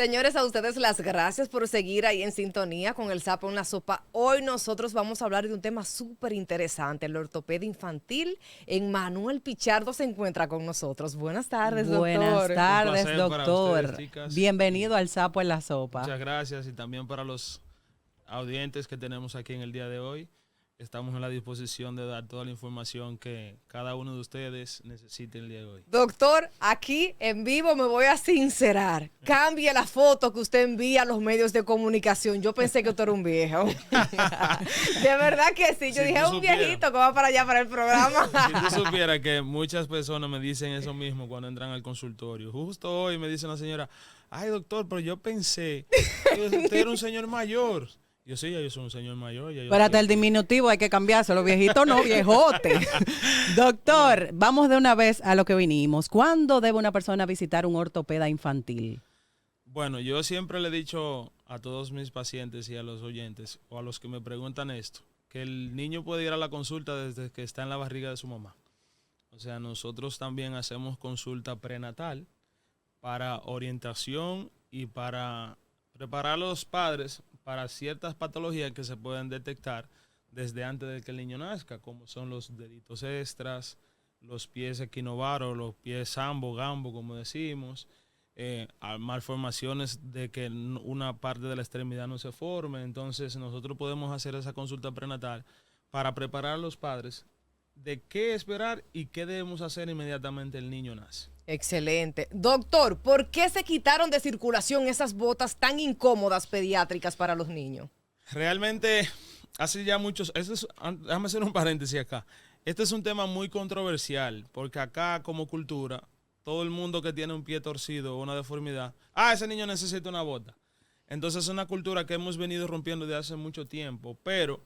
Señores, a ustedes las gracias por seguir ahí en sintonía con El Sapo en la Sopa. Hoy nosotros vamos a hablar de un tema súper interesante, la ortopedia infantil. Emmanuel Pichardo se encuentra con nosotros. Buenas tardes, Buenas doctor. tardes, placer para doctor. ustedes, chicas. Bienvenido al Sapo en la Sopa. Muchas gracias y también para los audientes que tenemos aquí en el día de hoy. Estamos en la disposición de dar toda la información que cada uno de ustedes necesite el día de hoy. Doctor, aquí en vivo me voy a sincerar. Cambie la foto que usted envía a los medios de comunicación. Yo pensé que usted era un viejo. De verdad que sí. Yo Si dije, tú un viejito que va para allá para el programa. Si tú supieras que muchas personas me dicen eso mismo cuando entran al consultorio. Justo hoy me dice una señora, ay doctor, pero yo pensé que usted era un señor mayor. Yo sí, yo soy un señor mayor. Espérate, el diminutivo hay que cambiárselo, viejito no, viejote. Doctor, vamos de una vez a lo que vinimos. ¿Cuándo debe una persona visitar un ortopeda infantil? Bueno, yo siempre le he dicho a todos mis pacientes y a los oyentes, o a los que me preguntan esto, que el niño puede ir a la consulta desde que está en la barriga de su mamá. O sea, nosotros también hacemos consulta prenatal para orientación y para preparar a los padres para ciertas patologías que se pueden detectar desde antes de que el niño nazca, como son los deditos extras, los pies equinovaros, los pies sambo, gambo, como decimos, malformaciones de que una parte de la extremidad no se forme. Entonces nosotros podemos hacer esa consulta prenatal para preparar a los padres de qué esperar y qué debemos hacer inmediatamente el niño nace. Excelente. Doctor, ¿por qué se quitaron de circulación esas botas tan incómodas pediátricas para los niños? Realmente, hace ya muchos... déjame hacer un paréntesis acá. Este es un tema muy controversial, porque acá como cultura, todo el mundo que tiene un pie torcido o una deformidad, ese niño necesita una bota. Entonces es una cultura que hemos venido rompiendo desde hace mucho tiempo, pero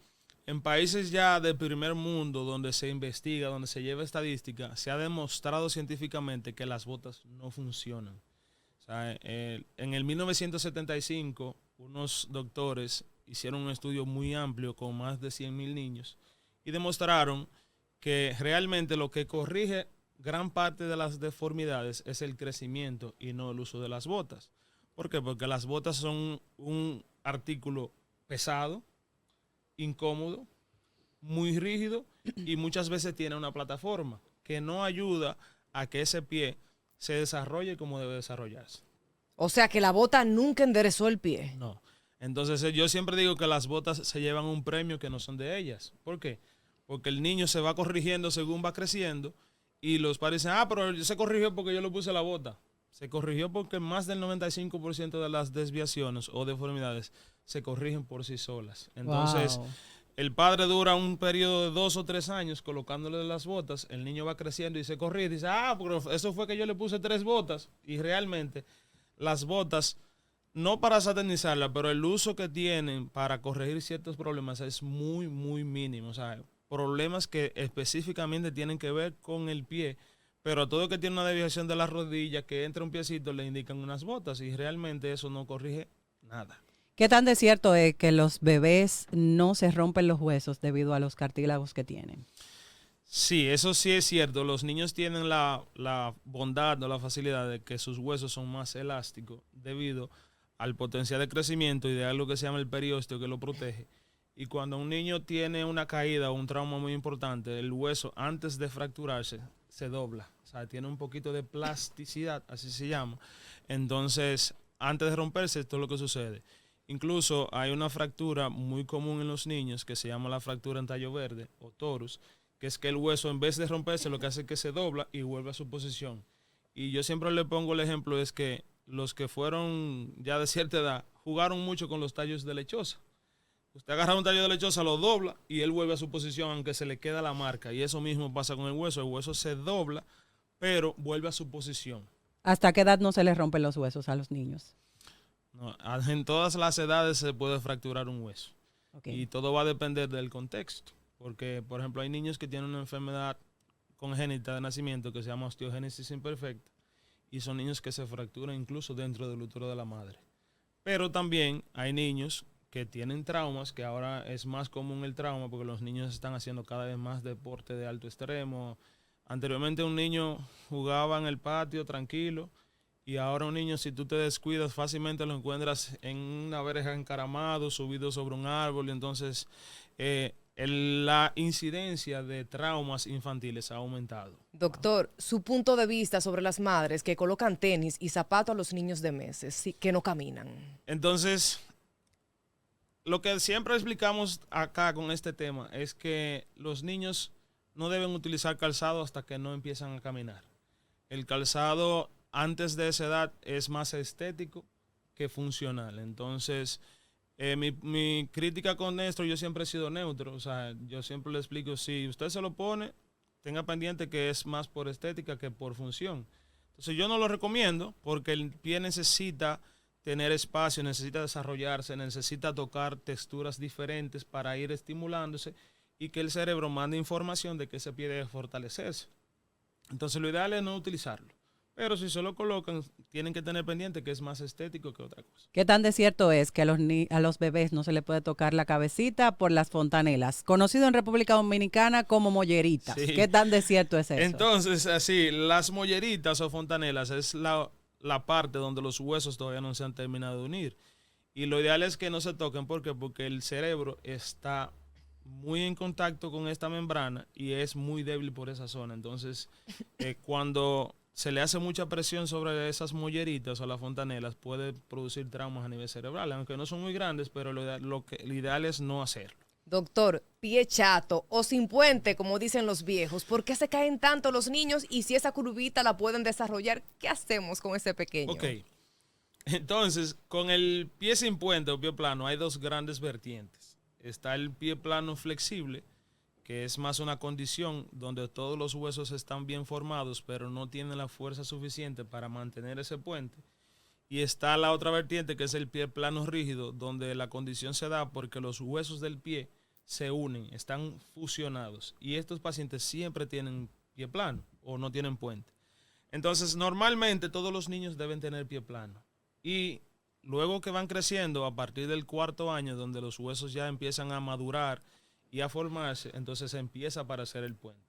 en países ya del primer mundo, donde se investiga, donde se lleva estadística, se ha demostrado científicamente que las botas no funcionan. O sea, en el 1975, unos doctores hicieron un estudio muy amplio con más de 100,000 niños y demostraron que realmente lo que corrige gran parte de las deformidades es el crecimiento y no el uso de las botas. ¿Por qué? Porque las botas son un artículo pesado, incómodo, muy rígido y muchas veces tiene una plataforma que no ayuda a que ese pie se desarrolle como debe desarrollarse. O sea que la bota nunca enderezó el pie. No. Entonces yo siempre digo que las botas se llevan un premio que no son de ellas. ¿Por qué? Porque el niño se va corrigiendo según va creciendo y los padres dicen, pero se corrigió porque yo le puse la bota. Se corrigió porque más del 95% de las desviaciones o deformidades se corrigen por sí solas. Entonces, Wow. el padre dura un periodo de 2 o 3 años colocándole las botas, el niño va creciendo y se corrige y dice, pero eso fue que yo le puse 3 botas. Y realmente las botas, no para satanizarlas, pero el uso que tienen para corregir ciertos problemas es muy, muy mínimo. O sea, problemas que específicamente tienen que ver con el pie, pero a todo que tiene una desviación de la rodilla, que entra un piecito, le indican unas botas y realmente eso no corrige nada. ¿Qué tan de cierto es que los bebés no se rompen los huesos debido a los cartílagos que tienen? Sí, eso sí es cierto. Los niños tienen la bondad o la facilidad de que sus huesos son más elásticos debido al potencial de crecimiento y de algo que se llama el periósteo que lo protege. Y cuando un niño tiene una caída o un trauma muy importante, el hueso antes de fracturarse se dobla. O sea, tiene un poquito de plasticidad, así se llama. Entonces, antes de romperse, esto es lo que sucede. Incluso hay una fractura muy común en los niños que se llama la fractura en tallo verde o torus, que es que el hueso en vez de romperse lo que hace es que se dobla y vuelve a su posición. Y yo siempre le pongo el ejemplo es que los que fueron ya de cierta edad jugaron mucho con los tallos de lechosa. Usted agarra un tallo de lechosa, lo dobla y él vuelve a su posición aunque se le queda la marca. Y eso mismo pasa con el hueso se dobla pero vuelve a su posición. ¿Hasta qué edad no se les rompen los huesos a los niños? No, en todas las edades se puede fracturar un hueso. Okay. Y todo va a depender del contexto. Porque, por ejemplo, hay niños que tienen una enfermedad congénita de nacimiento que se llama osteogénesis imperfecta. Y son niños que se fracturan incluso dentro del útero de la madre. Pero también hay niños que tienen traumas, que ahora es más común el trauma porque los niños están haciendo cada vez más deporte de alto extremo. Anteriormente un niño jugaba en el patio tranquilo Y ahora un niño, si tú te descuidas, fácilmente lo encuentras en una verja encaramado, subido sobre un árbol. Y entonces la incidencia de traumas infantiles ha aumentado. Doctor, su punto de vista sobre las madres que colocan tenis y zapatos a los niños de meses que no caminan. Entonces, lo que siempre explicamos acá con este tema es que los niños no deben utilizar calzado hasta que no empiezan a caminar. El calzado antes de esa edad es más estético que funcional. Entonces, mi crítica con esto, yo siempre he sido neutro. O sea, yo siempre le explico, si usted se lo pone, tenga pendiente que es más por estética que por función. Entonces, yo no lo recomiendo porque el pie necesita tener espacio, necesita desarrollarse, necesita tocar texturas diferentes para ir estimulándose y que el cerebro mande información de que ese pie debe fortalecerse. Entonces lo ideal es no utilizarlo. Pero si se lo colocan, tienen que tener pendiente que es más estético que otra cosa. ¿Qué tan de cierto es que a los bebés no se le puede tocar la cabecita por las fontanelas? Conocido en República Dominicana como molleritas. Sí. ¿Qué tan de cierto es eso? Entonces, así, las molleritas o fontanelas es la parte donde los huesos todavía no se han terminado de unir. Y lo ideal es que no se toquen. ¿Por qué? Porque el cerebro está muy en contacto con esta membrana y es muy débil por esa zona. Entonces, cuando se le hace mucha presión sobre esas molleritas o las fontanelas, puede producir traumas a nivel cerebral, aunque no son muy grandes, pero lo ideal es no hacerlo. Doctor, pie chato o sin puente, como dicen los viejos, ¿por qué se caen tanto los niños? Y si esa curvita la pueden desarrollar, ¿qué hacemos con ese pequeño? Ok, entonces, con el pie sin puente o pie plano hay dos grandes vertientes. Está el pie plano flexible, que es más una condición donde todos los huesos están bien formados, pero no tienen la fuerza suficiente para mantener ese puente. Y está la otra vertiente, que es el pie plano rígido, donde la condición se da porque los huesos del pie se unen, están fusionados. Y estos pacientes siempre tienen pie plano o no tienen puente. Entonces, normalmente todos los niños deben tener pie plano. Y luego que van creciendo, a partir del 4º año, donde los huesos ya empiezan a madurar y a formarse, entonces se empieza a aparecer el puente.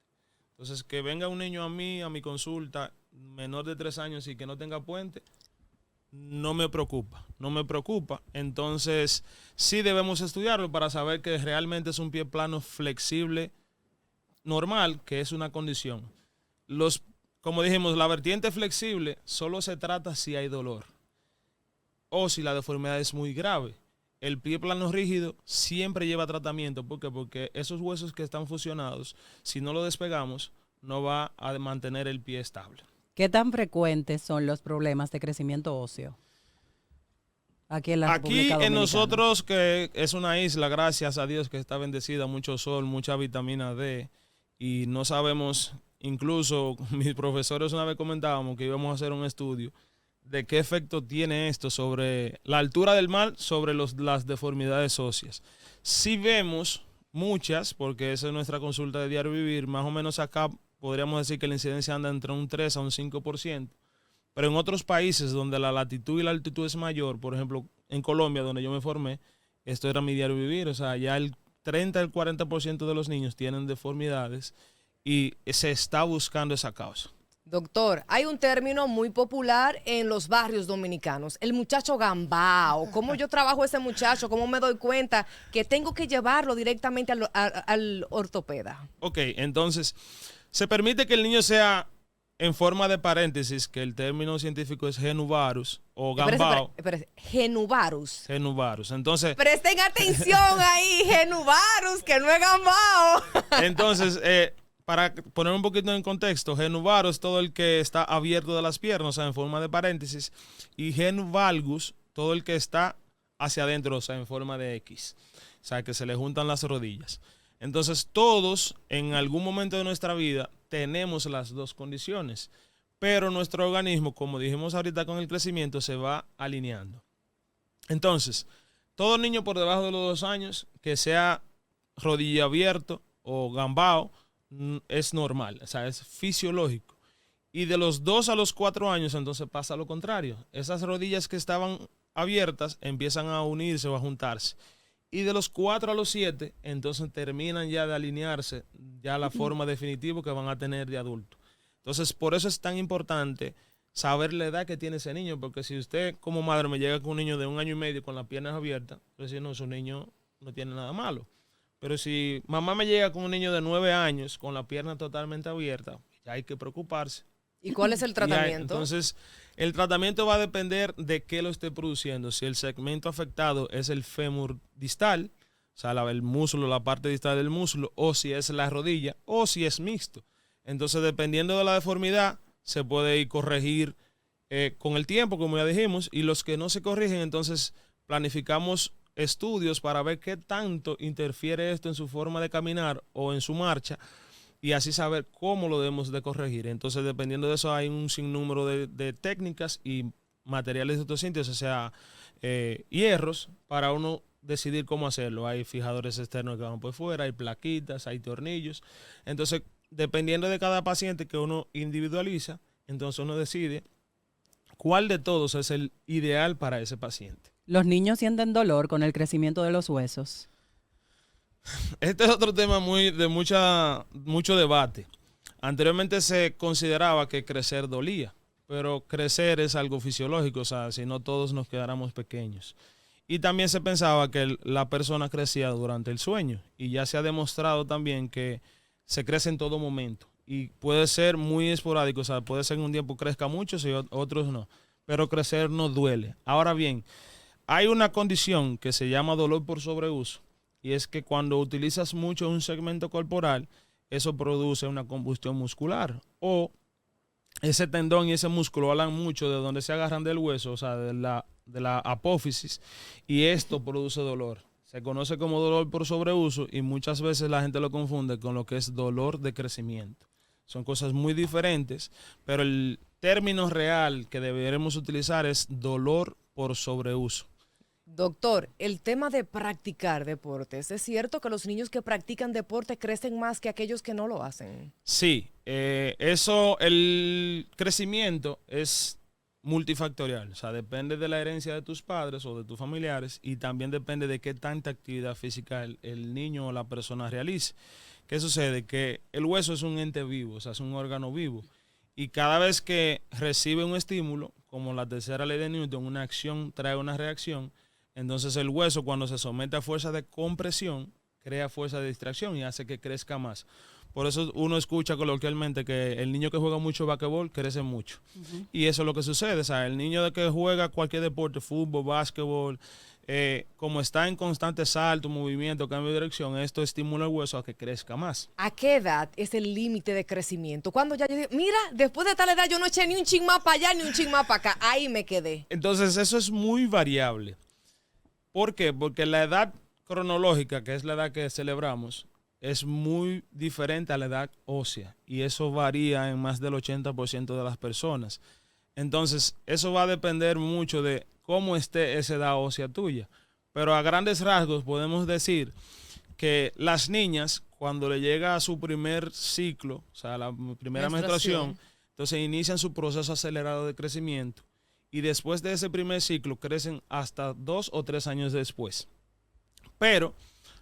Entonces, que venga un niño a mi consulta, menor de 3 años y que no tenga puente, no me preocupa. Entonces, sí debemos estudiarlo para saber que realmente es un pie plano flexible normal, que es una condición. Como dijimos, la vertiente flexible solo se trata si hay dolor o si la deformidad es muy grave. El pie plano rígido siempre lleva tratamiento. ¿Por qué? Porque esos huesos que están fusionados, si no lo despegamos, no va a mantener el pie estable. ¿Qué tan frecuentes son los problemas de crecimiento óseo aquí en la República Dominicana? En nosotros, que es una isla, gracias a Dios, que está bendecida, mucho sol, mucha vitamina D, y no sabemos, incluso mis profesores una vez comentábamos que íbamos a hacer un estudio de qué efecto tiene esto sobre la altura del mar, sobre las deformidades óseas. Si vemos muchas, porque esa es nuestra consulta de diario vivir, más o menos acá podríamos decir que la incidencia anda entre un 3 a un 5%, pero en otros países donde la latitud y la altitud es mayor, por ejemplo, en Colombia, donde yo me formé, esto era mi diario vivir, o sea, ya el 30 al 40% de los niños tienen deformidades y se está buscando esa causa. Doctor, hay un término muy popular en los barrios dominicanos, el muchacho gambao. ¿Cómo yo trabajo ese muchacho? ¿Cómo me doy cuenta que tengo que llevarlo directamente al ortopeda? Ok, entonces, se permite que el niño sea en forma de paréntesis, que el término científico es genuvarus o gambao. Espérese, genuvarus. Genuvarus. Entonces, presten atención ahí, genuvarus, que no es gambao. Entonces, para poner un poquito en contexto, genuvaro es todo el que está abierto de las piernas, o sea, en forma de paréntesis, y genuvalgus, todo el que está hacia adentro, o sea, en forma de X, o sea, que se le juntan las rodillas. Entonces, todos en algún momento de nuestra vida tenemos las dos condiciones, pero nuestro organismo, como dijimos ahorita con el crecimiento, se va alineando. Entonces, todo niño por debajo de los 2 años que sea rodilla abierto o gambao, es normal, o sea, es fisiológico. Y de los 2 a los 4 años, entonces pasa lo contrario. Esas rodillas que estaban abiertas empiezan a unirse o a juntarse. Y de los 4 a los 7, entonces terminan ya de alinearse ya la forma definitiva que van a tener de adulto. Entonces, por eso es tan importante saber la edad que tiene ese niño, porque si usted como madre me llega con un niño de 1 año y medio con las piernas abiertas, pues si no, su niño no tiene nada malo. Pero si mamá me llega con un niño de 9 años con la pierna totalmente abierta, ya hay que preocuparse. ¿Y cuál es el tratamiento? Entonces, el tratamiento va a depender de qué lo esté produciendo. Si el segmento afectado es el fémur distal, o sea, el músculo, la parte distal del músculo, o si es la rodilla, o si es mixto. Entonces, dependiendo de la deformidad, se puede ir corregir con el tiempo, como ya dijimos, y los que no se corrigen, entonces planificamos estudios para ver qué tanto interfiere esto en su forma de caminar o en su marcha, y así saber cómo lo debemos de corregir. Entonces, dependiendo de eso, hay un sinnúmero de técnicas y materiales de autosíntesis, o sea, hierros, para uno decidir cómo hacerlo. Hay fijadores externos que van por fuera, hay plaquitas, hay tornillos. Entonces, dependiendo de cada paciente que uno individualiza, entonces uno decide cuál de todos es el ideal para ese paciente. ¿Los niños sienten dolor con el crecimiento de los huesos? Este es otro tema de mucho debate. Anteriormente se consideraba que crecer dolía, pero crecer es algo fisiológico, o sea, si no todos nos quedáramos pequeños. Y también se pensaba que la persona crecía durante el sueño, y ya se ha demostrado también que se crece en todo momento y puede ser muy esporádico, o sea, puede ser en un tiempo crezca mucho y otros no, pero crecer no duele. Ahora bien, hay una condición que se llama dolor por sobreuso, y es que cuando utilizas mucho un segmento corporal, eso produce una combustión muscular, o ese tendón y ese músculo hablan mucho de donde se agarran del hueso, o sea, de la apófisis, y esto produce dolor. Se conoce como dolor por sobreuso y muchas veces la gente lo confunde con lo que es dolor de crecimiento. Son cosas muy diferentes, pero el término real que deberemos utilizar es dolor por sobreuso. Doctor, el tema de practicar deportes, ¿es cierto que los niños que practican deporte crecen más que aquellos que no lo hacen? Sí, el crecimiento es multifactorial, o sea, depende de la herencia de tus padres o de tus familiares, y también depende de qué tanta actividad física el niño o la persona realice. ¿Qué sucede? Que el hueso es un ente vivo, o sea, es un órgano vivo, y cada vez que recibe un estímulo, como la tercera ley de Newton, una acción trae una reacción. Entonces el hueso, cuando se somete a fuerza de compresión, crea fuerza de distracción y hace que crezca más. Por eso uno escucha coloquialmente que el niño que juega mucho basquetbol crece mucho. Y eso es lo que sucede. O sea, el niño que juega cualquier deporte, fútbol, básquetbol, como está en constante salto, movimiento, cambio de dirección, esto estimula el hueso a que crezca más. ¿A qué edad es el límite de crecimiento? Cuando ya yo digo, mira, después de tal edad yo no eché ni un chin más para allá ni un chin más para acá. Ahí me quedé. Entonces eso es muy variable. ¿Por qué? Porque la edad cronológica, que es la edad que celebramos, es muy diferente a la edad ósea, y eso varía en más del 80% de las personas. Entonces, eso va a depender mucho de cómo esté esa edad ósea tuya. Pero a grandes rasgos podemos decir que las niñas, cuando le llega a su primer ciclo, o sea, la primera menstruación, entonces inician su proceso acelerado de crecimiento. Y después de ese primer ciclo crecen hasta 2 o 3 años después. Pero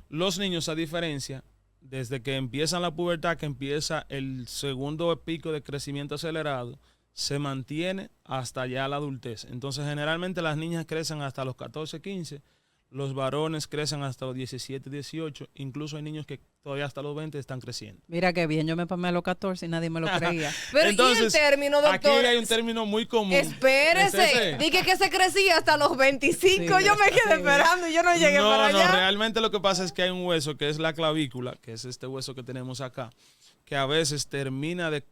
los niños, a diferencia, desde que empiezan la pubertad, que empieza el segundo pico de crecimiento acelerado, se mantiene hasta ya la adultez. Entonces, generalmente las niñas crecen hasta los 14, 15, los varones crecen hasta los 17, 18, incluso hay niños que todavía hasta los 20 están creciendo. Mira qué bien, yo me pasé a los 14 y nadie me lo creía. Pero entonces, ¿y el término, doctor? Aquí hay un término muy común. Espérese, dije que se crecía hasta los 25, sí, yo me quedé esperando y yo no llegué para allá. No, realmente lo que pasa es que hay un hueso que es la clavícula, que es este hueso que tenemos acá, que a veces termina de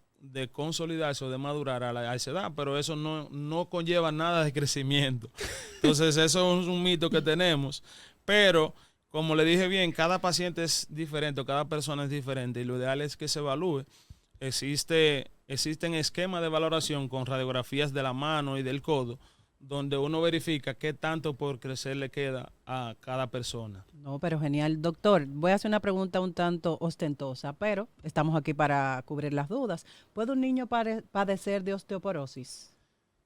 consolidarse o de madurar a esa edad, pero eso no conlleva nada de crecimiento. Entonces eso es un mito que tenemos, pero como le dije bien, cada paciente es diferente, cada persona es diferente, y lo ideal es que se evalúe. Existen esquemas de valoración con radiografías de la mano y del codo, donde uno verifica qué tanto por crecer le queda a cada persona. No, pero genial. Doctor, voy a hacer una pregunta un tanto ostentosa, pero estamos aquí para cubrir las dudas. ¿Puede un niño padecer de osteoporosis?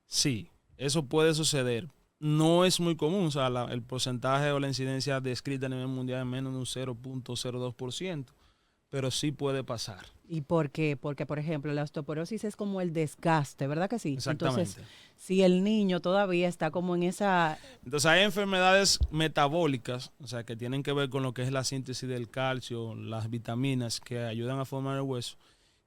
Sí, eso puede suceder. No es muy común, o sea, el porcentaje o la incidencia descrita a nivel mundial es menos de un 0.02%, pero sí puede pasar. ¿Y por qué? Porque, por ejemplo, la osteoporosis es como el desgaste, ¿verdad que sí? Exactamente. Entonces, si el niño todavía está como en esa... Entonces hay enfermedades metabólicas, o sea, que tienen que ver con lo que es la síntesis del calcio, las vitaminas que ayudan a formar el hueso,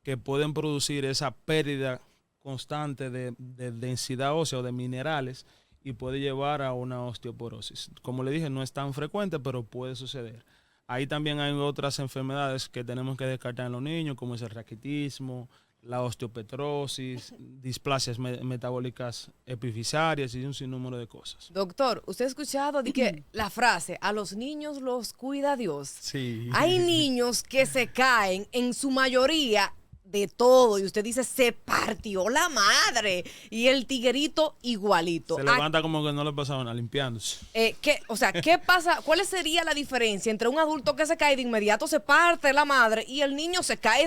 que pueden producir esa pérdida constante de densidad ósea o de minerales y puede llevar a una osteoporosis. Como le dije, no es tan frecuente, pero puede suceder. Ahí también hay otras enfermedades que tenemos que descartar en los niños, como es el raquitismo, la osteopetrosis, displasias metabólicas epifisarias y un sinnúmero de cosas. Doctor, usted ha escuchado de que la frase, a los niños los cuida Dios. Sí. Hay niños que se caen en su mayoría de todo y usted dice, se partió la madre y el tiguerito igualito. Se levanta como que no le pasaba nada, limpiándose. ¿Qué pasa? ¿Cuál sería la diferencia entre un adulto que se cae de inmediato se parte la madre y el niño se cae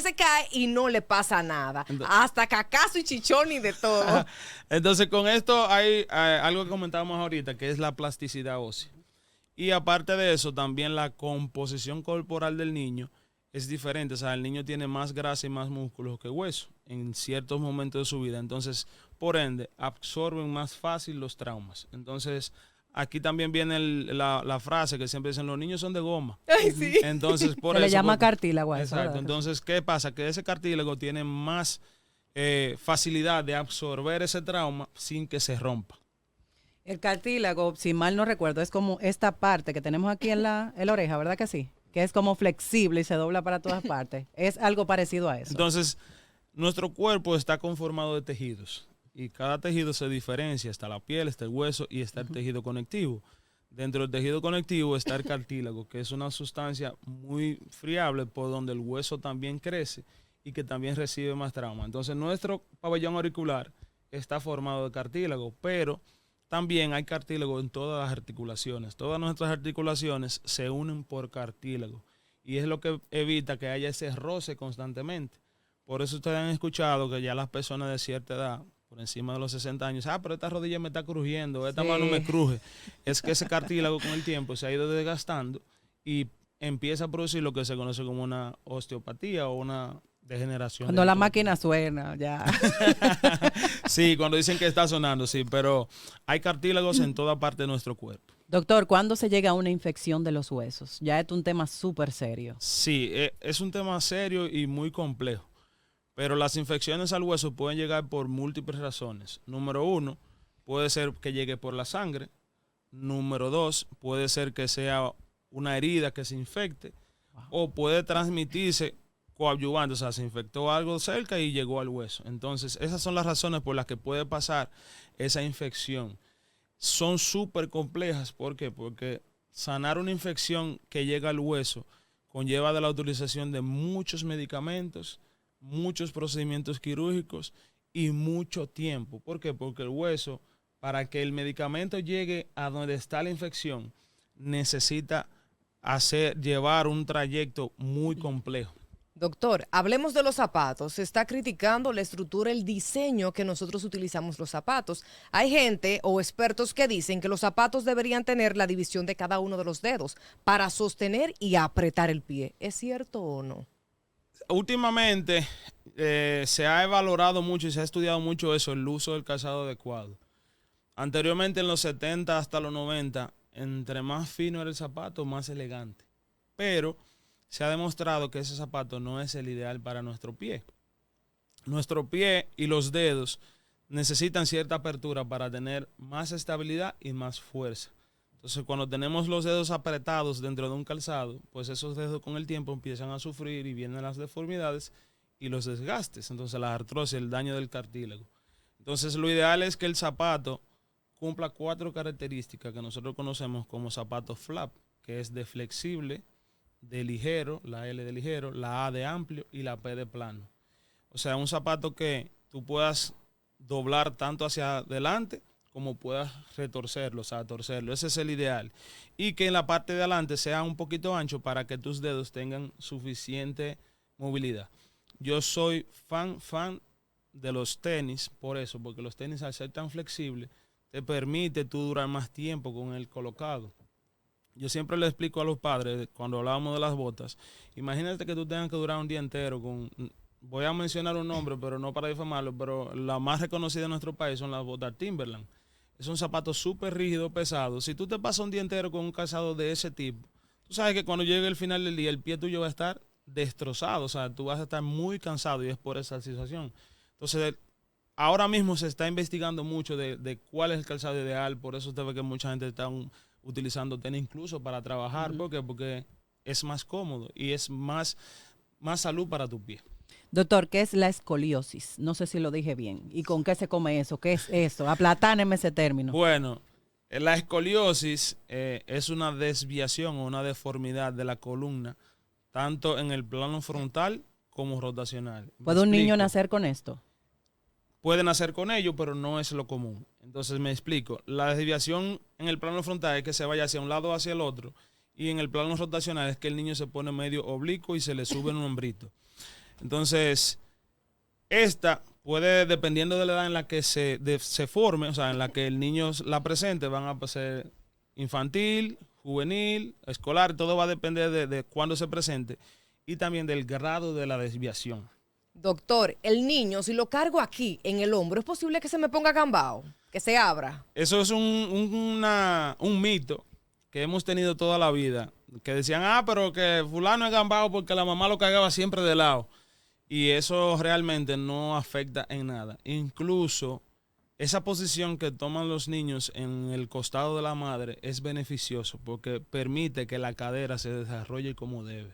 y no le pasa nada? Hasta cacazo y chichón y de todo. Entonces, con esto hay algo que comentábamos ahorita, que es la plasticidad ósea. Y aparte de eso, también la composición corporal del niño es diferente. O sea, el niño tiene más grasa y más músculos que hueso en ciertos momentos de su vida. Entonces, por ende, absorben más fácil los traumas. Entonces, aquí también viene la frase que siempre dicen, los niños son de goma. Ay, sí. Entonces, por Se eso... le llama cartílago. Exacto. ¿Verdad? Entonces, ¿qué pasa? Que ese cartílago tiene más facilidad de absorber ese trauma sin que se rompa. El cartílago, si mal no recuerdo, es como esta parte que tenemos aquí en la oreja, ¿verdad que sí? Que es como flexible y se dobla para todas partes. Es algo parecido a eso. Entonces, nuestro cuerpo está conformado de tejidos y cada tejido se diferencia. Está la piel, está el hueso y está el tejido conectivo. Dentro del tejido conectivo está el cartílago, que es una sustancia muy friable por donde el hueso también crece y que también recibe más trauma. Entonces, nuestro pabellón auricular está formado de cartílago, pero también hay cartílago en todas las articulaciones. Todas nuestras articulaciones se unen por cartílago y es lo que evita que haya ese roce constantemente. Por eso ustedes han escuchado que ya las personas de cierta edad, por encima de los 60 años, pero esta rodilla me está crujiendo, esta mano me cruje. Es que ese cartílago con el tiempo se ha ido desgastando y empieza a producir lo que se conoce como una osteopatía o una degeneración. Cuando la máquina suena, ya. Sí, cuando dicen que está sonando, sí, pero hay cartílagos en toda parte de nuestro cuerpo. Doctor, ¿cuándo se llega a una infección de los huesos? Ya es un tema súper serio. Sí, es un tema serio y muy complejo, pero las infecciones al hueso pueden llegar por múltiples razones. Número 1, puede ser que llegue por la sangre. Número 2, puede ser que sea una herida que se infecte. O puede transmitirse coadyuvante, o sea, se infectó algo cerca y llegó al hueso. Entonces, esas son las razones por las que puede pasar esa infección. Son súper complejas. ¿Por qué? Porque sanar una infección que llega al hueso conlleva de la utilización de muchos medicamentos, muchos procedimientos quirúrgicos y mucho tiempo. ¿Por qué? Porque el hueso, para que el medicamento llegue a donde está la infección, necesita llevar un trayecto muy complejo. Doctor, hablemos de los zapatos. Se está criticando la estructura, el diseño que nosotros utilizamos los zapatos. Hay gente o expertos que dicen que los zapatos deberían tener la división de cada uno de los dedos para sostener y apretar el pie. ¿Es cierto o no? Últimamente se ha valorado mucho y se ha estudiado mucho eso, el uso del calzado adecuado. Anteriormente, en los 70 hasta los 90, entre más fino era el zapato, más elegante. Pero se ha demostrado que ese zapato no es el ideal para nuestro pie. Nuestro pie y los dedos necesitan cierta apertura para tener más estabilidad y más fuerza. Entonces, cuando tenemos los dedos apretados dentro de un calzado, pues esos dedos con el tiempo empiezan a sufrir y vienen las deformidades y los desgastes. Entonces, la artrosis, el daño del cartílago. Entonces, lo ideal es que el zapato cumpla 4 características que nosotros conocemos como zapato flap, que es de flexible, de ligero, la L de ligero, la A de amplio y la P de plano. O sea, un zapato que tú puedas doblar tanto hacia adelante como puedas retorcerlo, o sea, torcerlo. Ese es el ideal. Y que en la parte de adelante sea un poquito ancho para que tus dedos tengan suficiente movilidad. Yo soy fan de los tenis, por eso, porque los tenis al ser tan flexibles te permite tú durar más tiempo con el colocado. Yo siempre le explico a los padres, cuando hablábamos de las botas, imagínate que tú tengas que durar un día entero voy a mencionar un nombre, pero no para difamarlo, pero la más reconocida en nuestro país son las botas Timberland. Es un zapato súper rígido, pesado. Si tú te pasas un día entero con un calzado de ese tipo, tú sabes que cuando llegue el final del día, el pie tuyo va a estar destrozado. O sea, tú vas a estar muy cansado y es por esa situación. Entonces, ahora mismo se está investigando mucho de cuál es el calzado ideal. Por eso usted ve que mucha gente está utilizando tenis incluso para trabajar. ¿Por qué? Porque es más cómodo y es más salud para tu pie. Doctor, ¿qué es la escoliosis? No sé si lo dije bien. ¿Y con qué se come eso? ¿Qué es eso? Aplatáneme ese término. Bueno, la escoliosis es una desviación o una deformidad de la columna, tanto en el plano frontal como rotacional. ¿Puede un niño nacer con esto? Puede nacer con ello, pero no es lo común. Entonces me explico. La desviación en el plano frontal es que se vaya hacia un lado o hacia el otro, y en el plano rotacional es que el niño se pone medio oblicuo y se le sube en un hombrito. Entonces, esta puede, dependiendo de la edad en la que se forme, o sea, en la que el niño la presente, van a ser infantil, juvenil, escolar, todo va a depender de cuándo se presente y también del grado de la desviación. Doctor, el niño, si lo cargo aquí en el hombro, ¿es posible que se me ponga gambao? Que se abra. Eso es un mito que hemos tenido toda la vida, que decían, pero que fulano es gambao porque la mamá lo cargaba siempre de lado. Y eso realmente no afecta en nada. Incluso esa posición que toman los niños en el costado de la madre es beneficioso porque permite que la cadera se desarrolle como debe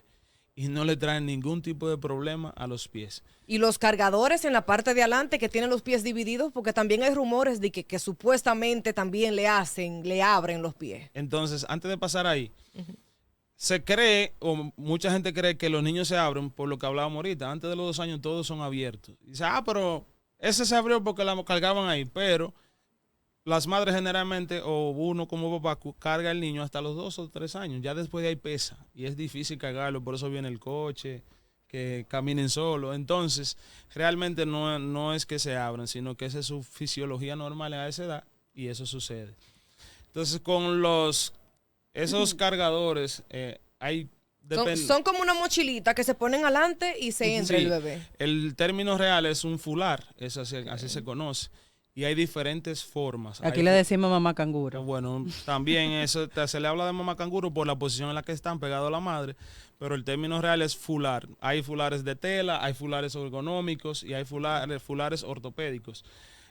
y no le traen ningún tipo de problema a los pies. Y los cargadores en la parte de adelante que tienen los pies divididos, porque también hay rumores de que supuestamente también le abren los pies. Entonces, antes de pasar ahí, se cree, o mucha gente cree que los niños se abren por lo que hablábamos ahorita. Antes de los 2 años todos son abiertos. Y dice, pero ese se abrió porque la cargaban ahí. Pero las madres generalmente, o uno como papá, carga al niño hasta los 2 o 3 años. Ya después de ahí pesa. Y es difícil cargarlo. Por eso viene el coche, que caminen solo. Entonces, realmente no es que se abran, sino que esa es su fisiología normal a esa edad. Y eso sucede. Entonces, con esos cargadores, son como una mochilita que se ponen adelante y se entra el bebé. El término real es un fular, así se conoce. Y hay diferentes formas. Aquí le decimos mamá canguro. Bueno, también eso se le habla de mamá canguro por la posición en la que están pegados a la madre, pero el término real es fular. Hay fulares de tela, hay fulares ergonómicos y hay fulares ortopédicos.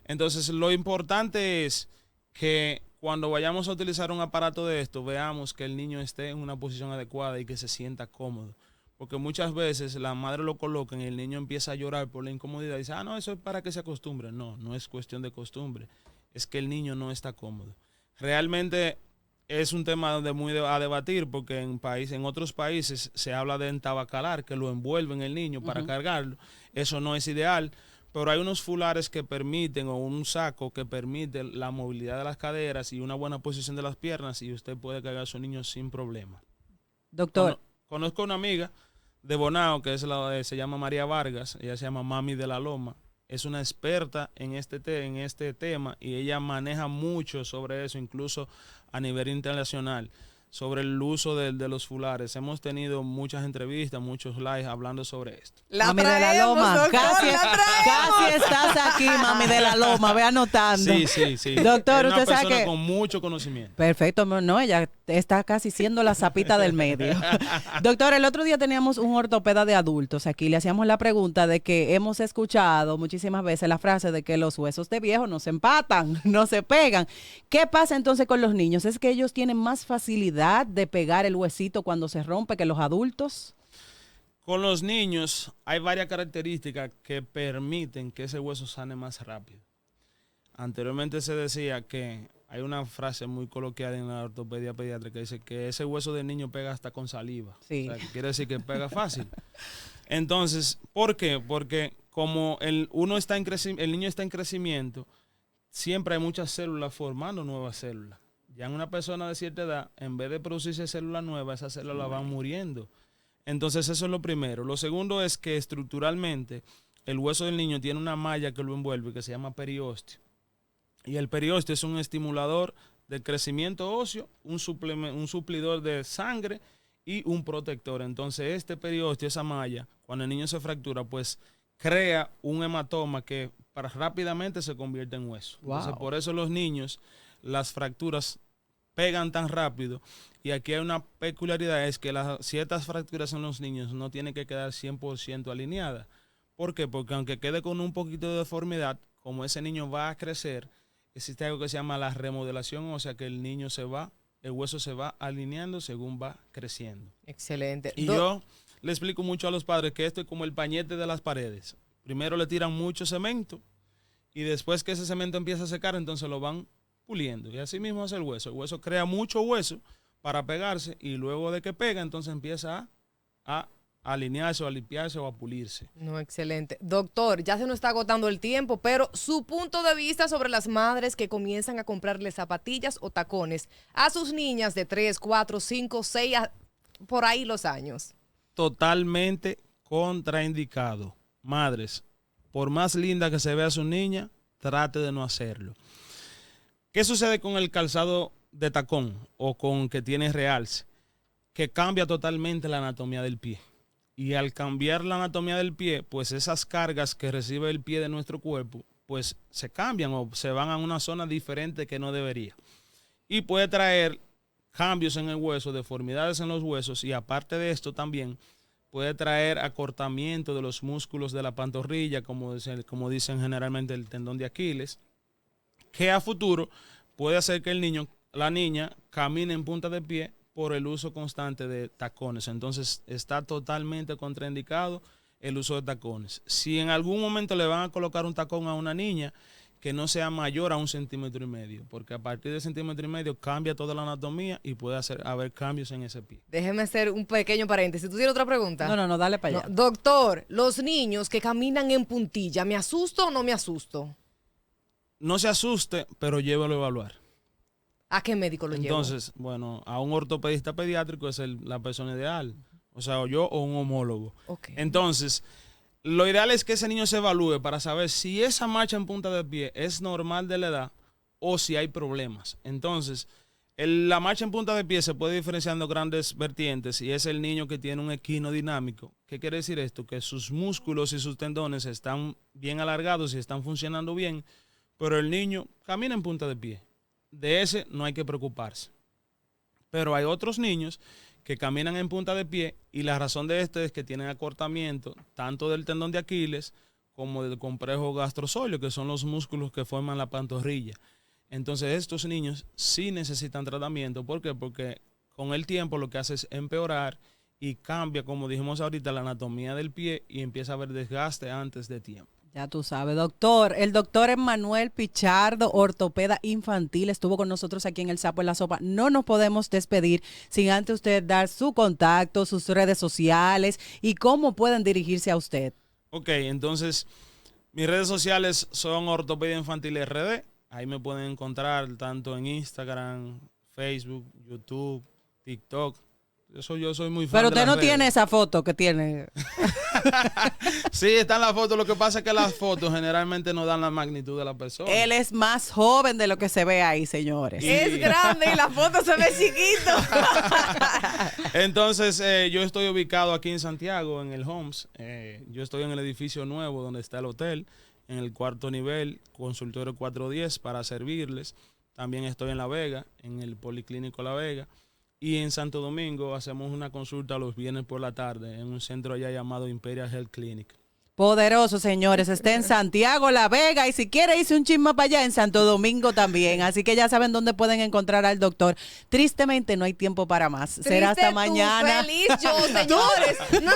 Entonces, lo importante es que cuando vayamos a utilizar un aparato de esto, veamos que el niño esté en una posición adecuada y que se sienta cómodo. Porque muchas veces la madre lo coloca y el niño empieza a llorar por la incomodidad y dice, no, eso es para que se acostumbre. No es cuestión de costumbre. Es que el niño no está cómodo. Realmente es un tema muy a debatir porque en otros países se habla de entabacalar, que lo envuelven el niño para cargarlo. Eso no es ideal. Pero hay unos fulares que permiten, o un saco que permite la movilidad de las caderas y una buena posición de las piernas, y usted puede cargar a su niño sin problema. Doctor. Conozco una amiga de Bonao que se llama María Vargas, ella se llama Mami de la Loma. Es una experta en este tema y ella maneja mucho sobre eso, incluso a nivel internacional, sobre el uso de los fulares. Hemos tenido muchas entrevistas, muchos lives hablando sobre esto. Mami de la Loma, casi estás aquí, Mami de la Loma, ve anotando. Sí. Doctor, es una usted sabe persona que con mucho conocimiento. Perfecto, no, ella está casi siendo la zapita del medio. Doctor, el otro día teníamos un ortopeda de adultos aquí, le hacíamos la pregunta de que hemos escuchado muchísimas veces la frase de que los huesos de viejo no se empatan, no se pegan. ¿Qué pasa entonces con los niños? ¿Es que ellos tienen más facilidad de pegar el huesito cuando se rompe que los adultos? Con los niños hay varias características que permiten que ese hueso sane más rápido. Anteriormente se decía que hay una frase muy coloquial en la ortopedia pediátrica que dice que ese hueso del niño pega hasta con saliva. Sí. O sea, que quiere decir que pega fácil. Entonces, ¿por qué? Porque como el niño está en crecimiento, siempre hay muchas células formando nuevas células. Ya en una persona de cierta edad, en vez de producirse células nuevas, esas células van muriendo. Entonces, eso es lo primero. Lo segundo es que estructuralmente el hueso del niño tiene una malla que lo envuelve que se llama periósteo. Y el periósteo es un estimulador del crecimiento óseo, un suplidor de sangre y un protector. Entonces, este periósteo, esa malla, cuando el niño se fractura, pues crea un hematoma que rápidamente se convierte en hueso. Wow. Entonces, por eso los niños, las fracturas pegan tan rápido. Y aquí hay una peculiaridad, es que ciertas fracturas en los niños no tienen que quedar 100% alineadas. ¿Por qué? Porque aunque quede con un poquito de deformidad, como ese niño va a crecer, existe algo que se llama la remodelación, o sea que el hueso se va alineando según va creciendo. Excelente. Y yo le explico mucho a los padres que esto es como el pañete de las paredes. Primero le tiran mucho cemento y después que ese cemento empieza a secar, entonces lo van puliendo. Y así mismo hace el hueso. El hueso crea mucho hueso para pegarse y luego de que pega, entonces empieza a alinearse o a limpiarse o a pulirse. No, excelente. Doctor, ya se nos está agotando el tiempo, pero su punto de vista sobre las madres que comienzan a comprarle zapatillas o tacones a sus niñas de 3, 4, 5, 6, por ahí los años. Totalmente contraindicado. Madres, por más linda que se vea su niña, trate de no hacerlo. ¿Qué sucede con el calzado de tacón o con que tiene realce? Que cambia totalmente la anatomía del pie. Y al cambiar la anatomía del pie, pues esas cargas que recibe el pie de nuestro cuerpo, pues se cambian o se van a una zona diferente que no debería. Y puede traer cambios en el hueso, deformidades en los huesos y aparte de esto también puede traer acortamiento de los músculos de la pantorrilla, como dicen generalmente el tendón de Aquiles, que a futuro puede hacer que la niña camine en punta de pie por el uso constante de tacones. Entonces está totalmente contraindicado el uso de tacones. Si en algún momento le van a colocar un tacón a una niña, que no sea mayor a 1,5 centímetros, porque a partir de 1,5 centímetros cambia toda la anatomía y puede haber cambios en ese pie. Déjeme hacer un pequeño paréntesis. ¿Tú tienes otra pregunta? No, dale para allá. Doctor, los niños que caminan en puntilla, ¿me asusto o no me asusto? No se asuste, pero llévelo a evaluar. ¿A qué médico lo llevo? Entonces, bueno, a un ortopedista pediátrico es la persona ideal. O sea, o yo o un homólogo. Okay. Entonces, lo ideal es que ese niño se evalúe para saber si esa marcha en punta de pie es normal de la edad o si hay problemas. Entonces, la marcha en punta de pie se puede diferenciar en grandes vertientes y es el niño que tiene un equino dinámico. ¿Qué quiere decir esto? Que sus músculos y sus tendones están bien alargados y están funcionando bien, pero el niño camina en punta de pie. De ese no hay que preocuparse. Pero hay otros niños que caminan en punta de pie y la razón de esto es que tienen acortamiento tanto del tendón de Aquiles como del complejo gastrosóleo, que son los músculos que forman la pantorrilla. Entonces estos niños sí necesitan tratamiento. ¿Por qué? Porque con el tiempo lo que hace es empeorar y cambia, como dijimos ahorita, la anatomía del pie y empieza a haber desgaste antes de tiempo. Ya tú sabes, doctor. El doctor Emmanuel Pichardo, ortopeda infantil, estuvo con nosotros aquí en El Sapo en la Sopa. No nos podemos despedir sin antes usted dar su contacto, sus redes sociales y cómo pueden dirigirse a usted. Ok, entonces mis redes sociales son Ortopedia Infantil RD. Ahí me pueden encontrar tanto en Instagram, Facebook, YouTube, TikTok. Yo soy muy fan. Pero de usted las no redes. tiene esa foto que tiene. Sí, está en la foto. Lo que pasa es que las fotos generalmente no dan la magnitud de la persona. Él es más joven de lo que se ve ahí, señores. Es grande y la foto se ve chiquito. Entonces, yo estoy ubicado aquí en Santiago, en el Homs. Yo estoy en el edificio nuevo donde está el hotel, en el 4º nivel, consultorio 410 para servirles. También estoy en La Vega, en el Policlínico La Vega. Y en Santo Domingo hacemos una consulta los viernes por la tarde en un centro allá llamado Imperial Health Clinic. Poderoso, señores. Está en Santiago, La Vega, y si quiere irse un chisme para allá, en Santo Domingo también. Así que ya saben dónde pueden encontrar al doctor. Tristemente no hay tiempo para más. Será hasta mañana. Feliz yo, señores. No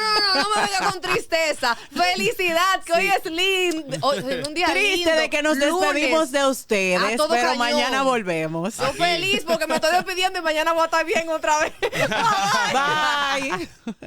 me venga con tristeza. Felicidad, que hoy es lindo. Hoy es un día Triste lindo. de que nos Lunes. despedimos de ustedes, A todo pero cañón. mañana volvemos. Yo feliz porque me estoy despidiendo y mañana voy a estar bien otra vez. Bye.